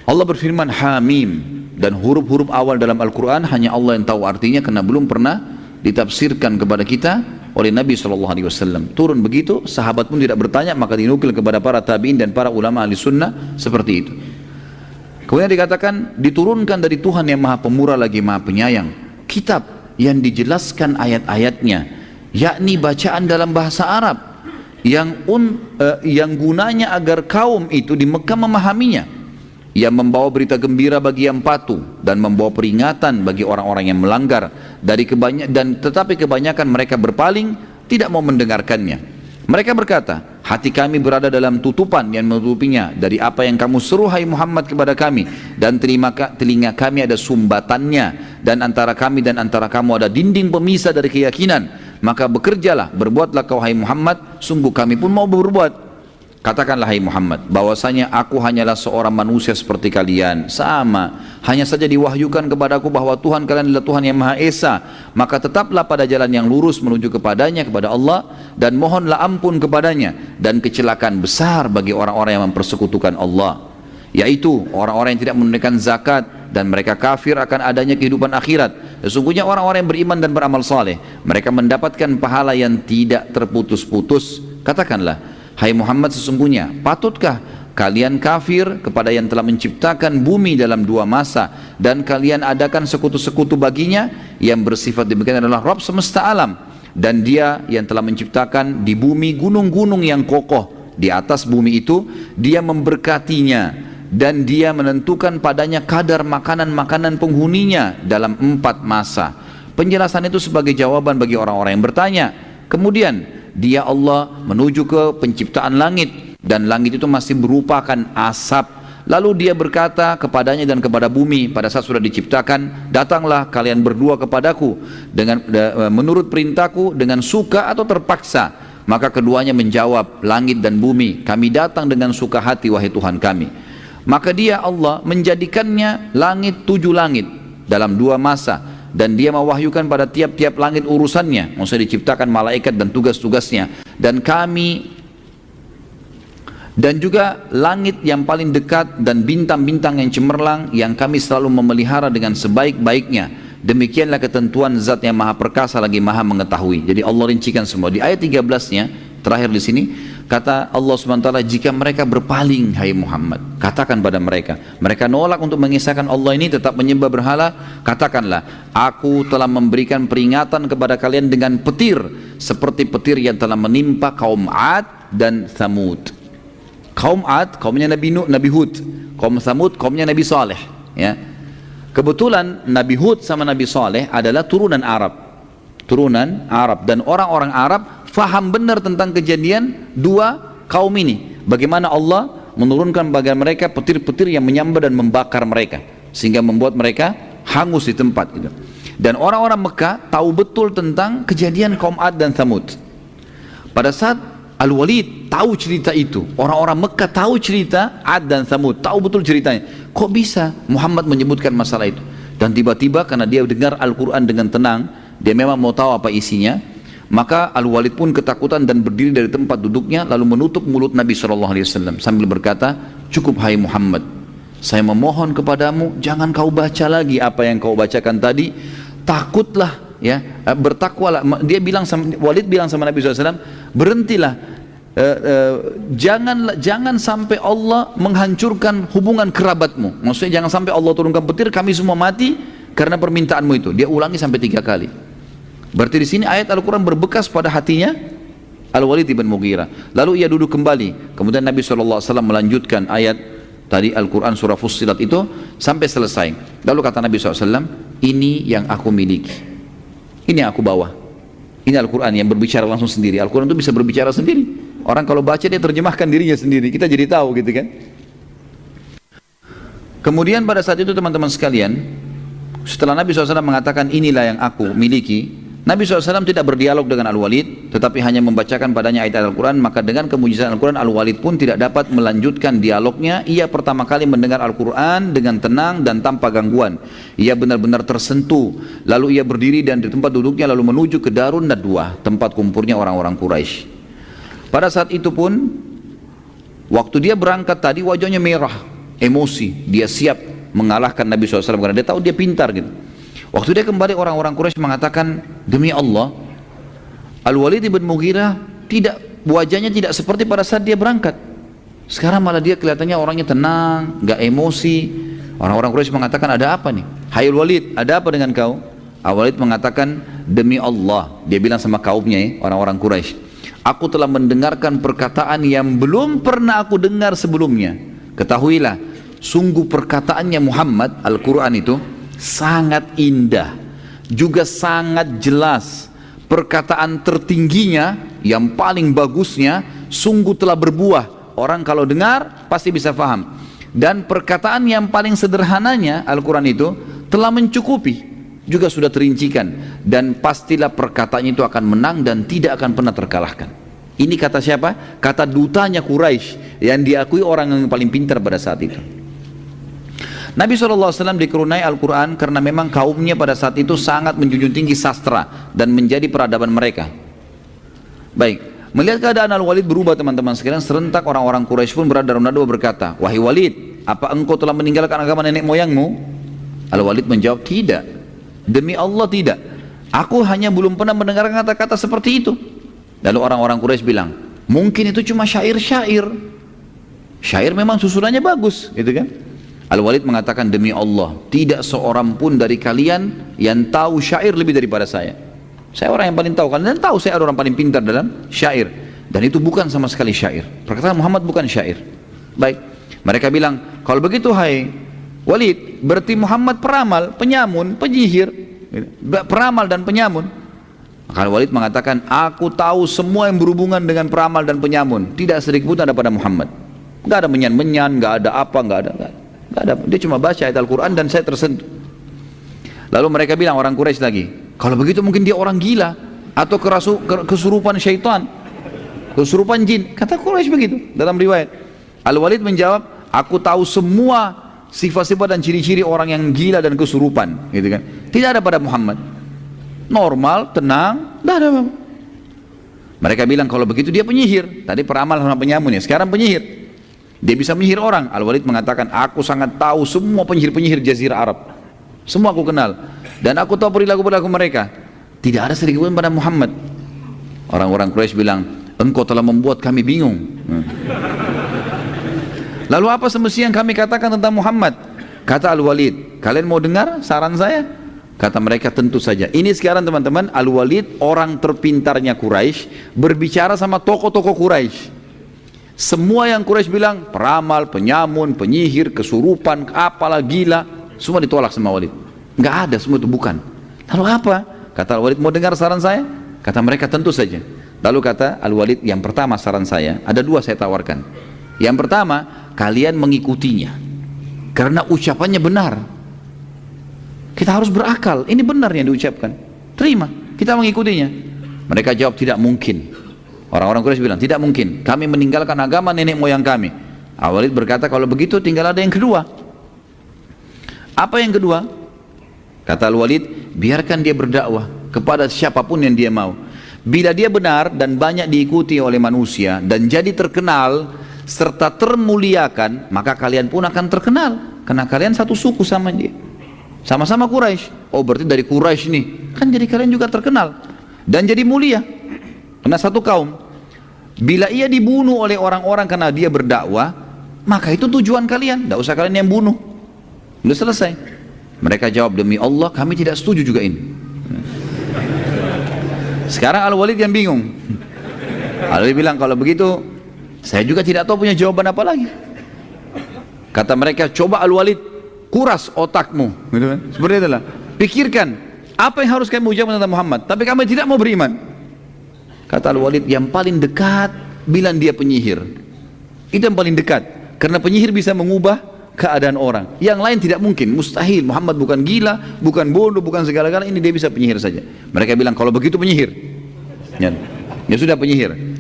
Allah berfirman Hamim, dan huruf-huruf awal dalam Al-Quran hanya Allah yang tahu artinya karena belum pernah ditafsirkan kepada kita oleh Nabi SAW. Turun begitu, sahabat pun tidak bertanya, maka dinukil kepada para tabi'in dan para ulama ahli sunnah seperti itu. Kemudian dikatakan diturunkan dari Tuhan yang maha pemurah lagi maha penyayang kitab yang dijelaskan ayat-ayatnya, yakni bacaan dalam bahasa Arab yang gunanya agar kaum itu di Mekah memahaminya, yang membawa berita gembira bagi yang patuh dan membawa peringatan bagi orang-orang yang melanggar tetapi kebanyakan mereka berpaling, tidak mau mendengarkannya. Mereka berkata, hati kami berada dalam tutupan yang menutupinya dari apa yang kamu seru hai Muhammad kepada kami, dan telinga kami ada sumbatannya, dan antara kami dan antara kamu ada dinding pemisah dari keyakinan. Maka bekerjalah, berbuatlah kau hai Muhammad, sungguh kami pun mau berbuat. Katakanlah hai Muhammad, bahwasanya aku hanyalah seorang manusia seperti kalian, sama, hanya saja diwahyukan kepadaku bahwa Tuhan kalian adalah Tuhan yang Maha Esa. Maka tetaplah pada jalan yang lurus menuju kepadanya, kepada Allah, dan mohonlah ampun kepadanya. Dan kecelakaan besar bagi orang-orang yang mempersekutukan Allah, yaitu orang-orang yang tidak menunaikan zakat dan mereka kafir akan adanya kehidupan akhirat. Sesungguhnya orang-orang yang beriman dan beramal saleh, mereka mendapatkan pahala yang tidak terputus-putus. Katakanlah, hai Muhammad, sesungguhnya patutkah kalian kafir kepada yang telah menciptakan bumi dalam 2 masa dan kalian adakan sekutu-sekutu baginya? Yang bersifat demikian adalah Rabb semesta alam, dan dia yang telah menciptakan di bumi gunung-gunung yang kokoh di atas bumi itu, dia memberkatinya dan dia menentukan padanya kadar makanan-makanan penghuninya dalam 4 masa. Penjelasan itu sebagai jawaban bagi orang-orang yang bertanya. Kemudian dia Allah menuju ke penciptaan langit, dan langit itu masih berupakan asap. Lalu dia berkata kepadanya dan kepada bumi pada saat sudah diciptakan, datanglah kalian berdua kepadaku menurut perintahku dengan suka atau terpaksa. Maka keduanya menjawab, langit dan bumi, kami datang dengan suka hati wahai Tuhan kami. Maka dia Allah menjadikannya langit 7 langit dalam 2 masa, dan dia mewahyukan pada tiap-tiap langit urusannya, maksudnya diciptakan malaikat dan tugas-tugasnya. Dan juga langit yang paling dekat dan bintang-bintang yang cemerlang yang kami selalu memelihara dengan sebaik-baiknya. Demikianlah ketentuan zat yang maha perkasa lagi maha mengetahui. Jadi Allah rincikan semua. Di ayat 13-nya terakhir di sini kata Allah SWT, jika mereka berpaling hai Muhammad, katakan pada mereka, mereka nolak untuk mengisahkan Allah ini, tetap menyembah berhala, katakanlah, aku telah memberikan peringatan kepada kalian dengan petir seperti petir yang telah menimpa kaum Ad dan Thamud. Kaum Ad kaumnya Nabi Hud, kaum Thamud kaumnya Nabi Saleh, ya. Kebetulan Nabi Hud sama Nabi Saleh adalah turunan Arab, dan orang-orang Arab faham benar tentang kejadian 2 kaum ini, bagaimana Allah menurunkan bagi mereka petir-petir yang menyambar dan membakar mereka sehingga membuat mereka hangus di tempat gitu. Dan orang-orang Mekah tahu betul tentang kejadian kaum Ad dan Thamud. Pada saat Al-Walid tahu cerita itu, orang-orang Mekah tahu cerita Ad dan Thamud, tahu betul ceritanya. Kok bisa Muhammad menyebutkan masalah itu? Dan tiba-tiba karena dia dengar Al-Quran dengan tenang, dia memang mau tahu apa isinya, maka Al-Walid pun ketakutan dan berdiri dari tempat duduknya lalu menutup mulut Nabi SAW sambil berkata, cukup hai Muhammad, saya memohon kepadamu, jangan kau baca lagi apa yang kau bacakan tadi, takutlah, ya, bertakwalah. Walid bilang sama Nabi SAW, berhentilah, jangan sampai Allah menghancurkan hubungan kerabatmu, maksudnya jangan sampai Allah turunkan petir kami semua mati karena permintaanmu itu. Dia ulangi sampai 3 kali. Berarti di sini ayat Al-Quran berbekas pada hatinya Al-Walid ibn Mughirah. Lalu ia duduk kembali. Kemudian Nabi SAW melanjutkan ayat tadi Al-Quran surah Fussilat itu sampai selesai. Lalu kata Nabi SAW, ini yang aku miliki, ini yang aku bawa. Ini Al-Quran yang berbicara langsung sendiri. Al-Quran itu bisa berbicara sendiri. Orang kalau baca dia terjemahkan dirinya sendiri. Kita jadi tahu gitu kan. Kemudian pada saat itu teman-teman sekalian, setelah Nabi SAW mengatakan inilah yang aku miliki, Nabi SAW tidak berdialog dengan Al-Walid, tetapi hanya membacakan padanya ayat Al-Quran. Maka dengan kemujizatan Al-Quran, Al-Walid pun tidak dapat melanjutkan dialognya. Ia pertama kali mendengar Al-Quran dengan tenang dan tanpa gangguan. Ia benar-benar tersentuh. Lalu ia berdiri dan di tempat duduknya lalu menuju ke Darun Nadwah, tempat kumpulnya orang-orang Quraisy. Pada saat itu pun, waktu dia berangkat tadi wajahnya merah, emosi, dia siap mengalahkan Nabi SAW karena dia tahu dia pintar gitu. Waktu dia kembali, orang-orang Quraisy mengatakan, demi Allah, Al-Walid bin Mughirah wajahnya tidak seperti pada saat dia berangkat. Sekarang malah dia kelihatannya orangnya tenang, gak emosi. Orang-orang Quraisy mengatakan, ada apa nih? Hai Al-Walid, ada apa dengan kau? Al-Walid mengatakan, demi Allah, dia bilang sama kaumnya, orang-orang Quraisy, aku telah mendengarkan perkataan yang belum pernah aku dengar sebelumnya. Ketahuilah, sungguh perkataannya Muhammad, Al-Quran itu sangat indah, juga sangat jelas. Perkataan tertingginya, yang paling bagusnya, sungguh telah berbuah. Orang kalau dengar pasti bisa faham. Dan perkataan yang paling sederhananya, Al-Quran itu telah mencukupi, juga sudah terincikan. Dan pastilah perkataannya itu akan menang dan tidak akan pernah terkalahkan. Ini kata siapa? Kata dutanya Quraisy yang diakui orang yang paling pintar pada saat itu. Nabi SAW dikerunai Al-Quran karena memang kaumnya pada saat itu sangat menjunjung tinggi sastra dan menjadi peradaban mereka. Baik, melihat keadaan Al-Walid berubah teman-teman sekalian, serentak orang-orang Quraisy pun berada dalam nada berkata, wahai Walid, apa engkau telah meninggalkan agama nenek moyangmu? Al-Walid menjawab, tidak, demi Allah tidak, aku hanya belum pernah mendengar kata-kata seperti itu. Lalu orang-orang Quraisy bilang, mungkin itu cuma syair-syair. Syair memang susunannya bagus, gitu kan? Al-Walid mengatakan, demi Allah, tidak seorang pun dari kalian yang tahu syair lebih daripada saya. Saya orang yang paling tahu, kalian tahu saya orang paling pintar dalam syair. Dan itu bukan sama sekali syair. Perkataan Muhammad bukan syair. Baik, mereka bilang, kalau begitu hai Walid, berarti Muhammad peramal, penyamun, penyihir, peramal dan penyamun. Maka Walid mengatakan, aku tahu semua yang berhubungan dengan peramal dan penyamun, tidak sedikit pun ada pada Muhammad. Gak ada menyan-menyan, gak ada apa, gak ada. Dia cuma baca ayat Al-Quran dan saya tersentuh. Lalu mereka bilang, orang Quraisy lagi, kalau begitu mungkin dia orang gila atau kesurupan syaitan, kesurupan jin. Kata Quraisy begitu dalam riwayat. Al-Walid menjawab, aku tahu semua sifat-sifat dan ciri-ciri orang yang gila dan kesurupan, gitu kan. Tidak ada pada Muhammad. Normal, tenang, tidak ada apa-apa. Mereka bilang, kalau begitu dia penyihir. Tadi peramal sama penyamun ya, sekarang penyihir. Dia bisa menyihir orang. Al-Walid mengatakan, aku sangat tahu semua penyihir-penyihir Jazirah Arab. Semua aku kenal. Dan aku tahu perilaku-perilaku mereka. Tidak ada sedikit pun pada Muhammad. Orang-orang Quraisy bilang, engkau telah membuat kami bingung. Lalu apa semestinya yang kami katakan tentang Muhammad? Kata Al-Walid, kalian mau dengar saran saya? Kata mereka, tentu saja. Ini sekarang teman-teman, Al-Walid orang terpintarnya Quraisy berbicara sama tokoh-tokoh Quraisy. Semua yang Quraisy bilang, peramal, penyamun, penyihir, kesurupan, apalah gila, semua ditolak sama Walid. Nggak ada, semua itu bukan. Lalu apa? Kata Al-Walid, mau dengar saran saya? Kata mereka, tentu saja. Lalu kata Al-Walid, yang pertama saran saya, ada dua saya tawarkan. Yang pertama, kalian mengikutinya karena ucapannya benar. Kita harus berakal, ini benar yang diucapkan, terima, kita mengikutinya. Mereka jawab, tidak mungkin. Orang-orang Quraisy bilang, tidak mungkin, kami meninggalkan agama nenek moyang kami. Al-Walid berkata, kalau begitu tinggal ada yang kedua. Apa yang kedua? Kata Al-Walid, biarkan dia berdakwah kepada siapapun yang dia mau. Bila dia benar dan banyak diikuti oleh manusia dan jadi terkenal serta termuliakan, maka kalian pun akan terkenal karena kalian satu suku sama dia, sama-sama Quraisy. Oh, berarti dari Quraisy nih, kan jadi kalian juga terkenal dan jadi mulia karena satu kaum. Bila ia dibunuh oleh orang-orang karena dia berdakwah, maka itu tujuan kalian, tidak usah kalian yang bunuh, sudah selesai. Mereka jawab, demi Allah kami tidak setuju juga ini. Sekarang Al-Walid yang bingung. Al-Walid bilang, kalau begitu saya juga tidak tahu punya jawaban apa lagi. Kata mereka, coba Al-Walid kuras otakmu, gitu kan? Seperti itulah, pikirkan apa yang harus kami ucapkan tentang Muhammad, tapi kami tidak mau beriman. Kata Al-Walid, yang paling dekat bilang dia penyihir. Itu yang paling dekat, karena penyihir bisa mengubah keadaan orang. Yang lain tidak mungkin, mustahil. Muhammad bukan gila, bukan bodoh, bukan segala-galanya, ini dia bisa penyihir saja. Mereka bilang, kalau begitu penyihir. Ya sudah, penyihir.